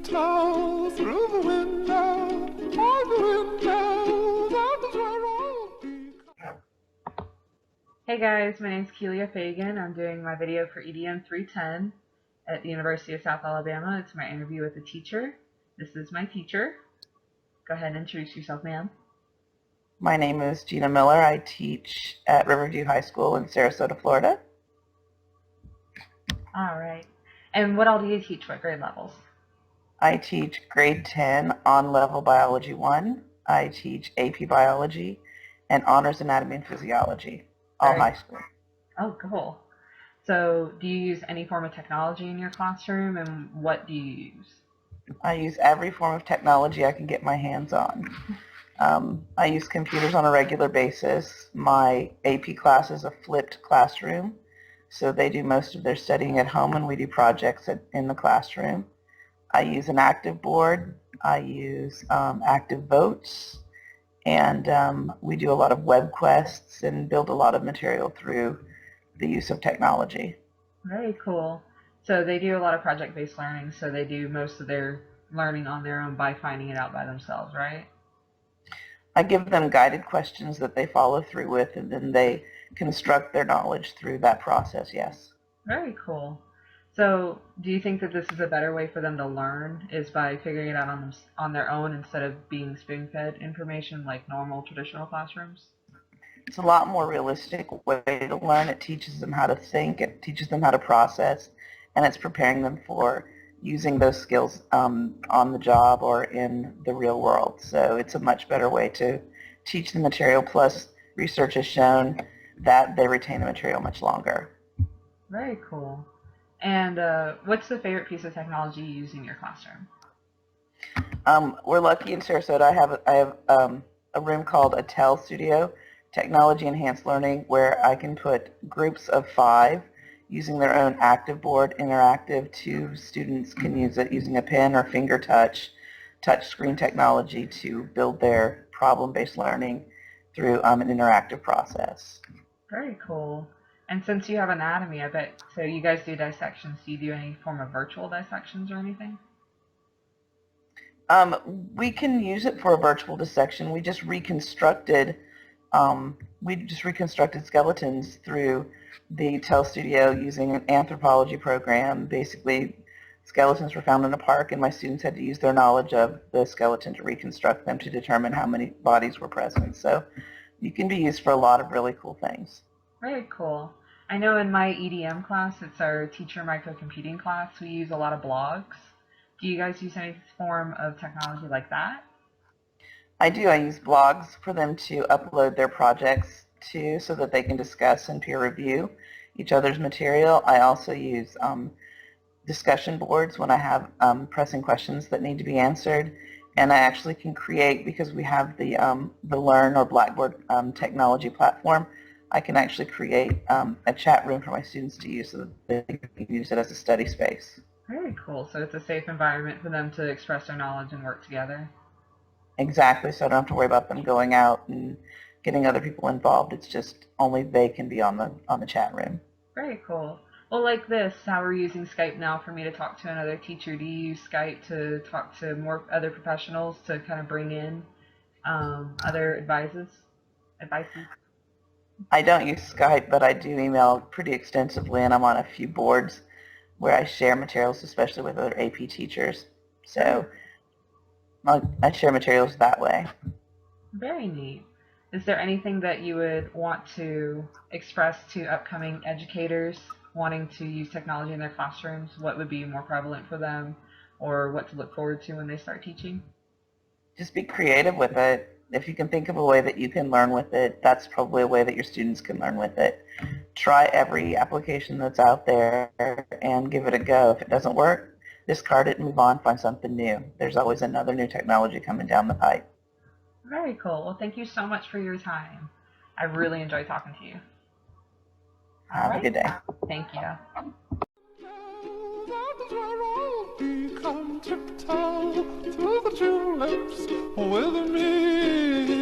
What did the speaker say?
tiptoe through the window, all the window, that is where I'll be. Hey guys, my name's Keelia Fagan. I'm doing my video for EDM 310 at the University of South Alabama. It's my interview with a teacher. This is my teacher. Go ahead and introduce yourself, ma'am. My name is Gina Miller. I teach at Riverview High School in Sarasota, Florida. All right. And what all do you teach? What grade levels? I teach grade 10 on-level biology 1. I teach AP biology and honors anatomy and physiology, all high school. Oh, cool. So do you use any form of technology in your classroom, and what do you use? I use every form of technology I can get my hands on. I use computers on a regular basis. My AP class is a flipped classroom, so they do most of their studying at home and we do projects in the classroom. I use an active board. I use active votes, and we do a lot of web quests and build a lot of material through the use of technology. Very cool. So they do a lot of project-based learning, so they do most of their learning on their own by finding it out by themselves, right? I give them guided questions that they follow through with, and then they construct their knowledge through that process, yes. Very cool. So do you think that this is a better way for them to learn, is by figuring it out on their own instead of being spoon-fed information like normal traditional classrooms? It's a lot more realistic way to learn. It teaches them how to think, it teaches them how to process, and it's preparing them for using those skills on the job or in the real world. So it's a much better way to teach the material, plus research has shown that they retain the material much longer. Very cool. And what's the favorite piece of technology you use in your classroom? We're lucky in Sarasota. I have a room called a TEL Studio, Technology Enhanced Learning, where I can put groups of 5 using their own active board, interactive. 2 students can use it using a pen or finger touch screen technology to build their problem-based learning through an interactive process. Very cool. And since you have anatomy, I bet, so you guys do dissections, do you do any form of virtual dissections or anything? We can use it for a virtual dissection. We just reconstructed skeletons through the TEL Studio using an anthropology program. Basically, skeletons were found in a park, and my students had to use their knowledge of the skeleton to reconstruct them to determine how many bodies were present. So you can be used for a lot of really cool things. Very cool. I know in my EDM class, it's our teacher microcomputing class, we use a lot of blogs. Do you guys use any form of technology like that? I do. I use blogs for them to upload their projects to so that they can discuss and peer review each other's material. I also use discussion boards when I have pressing questions that need to be answered. And I actually can create, because we have the Learn or Blackboard technology platform, I can actually create a chat room for my students to use so that they can use it as a study space. Very cool. So it's a safe environment for them to express their knowledge and work together. Exactly. So I don't have to worry about them going out and getting other people involved. It's just only they can be on the chat room. Very cool. Well, like this, how we're using Skype now for me to talk to another teacher. Do you use Skype to talk to more other professionals to kind of bring in other advices? I don't use Skype, but I do email pretty extensively, and I'm on a few boards where I share materials, especially with other AP teachers. So I share materials that way. Very neat. Is there anything that you would want to express to upcoming educators wanting to use technology in their classrooms? What would be more prevalent for them, or what to look forward to when they start teaching? Just be creative with it. If you can think of a way that you can learn with it, that's probably a way that your students can learn with it. Try every application that's out there and give it a go. If it doesn't work, discard it and move on, find something new. There's always another new technology coming down the pipe. Very cool. Well, thank you so much for your time. I really enjoyed talking to you. Have a good day. Thank you. That is where I'll be. Come tiptoe through the tulips with me.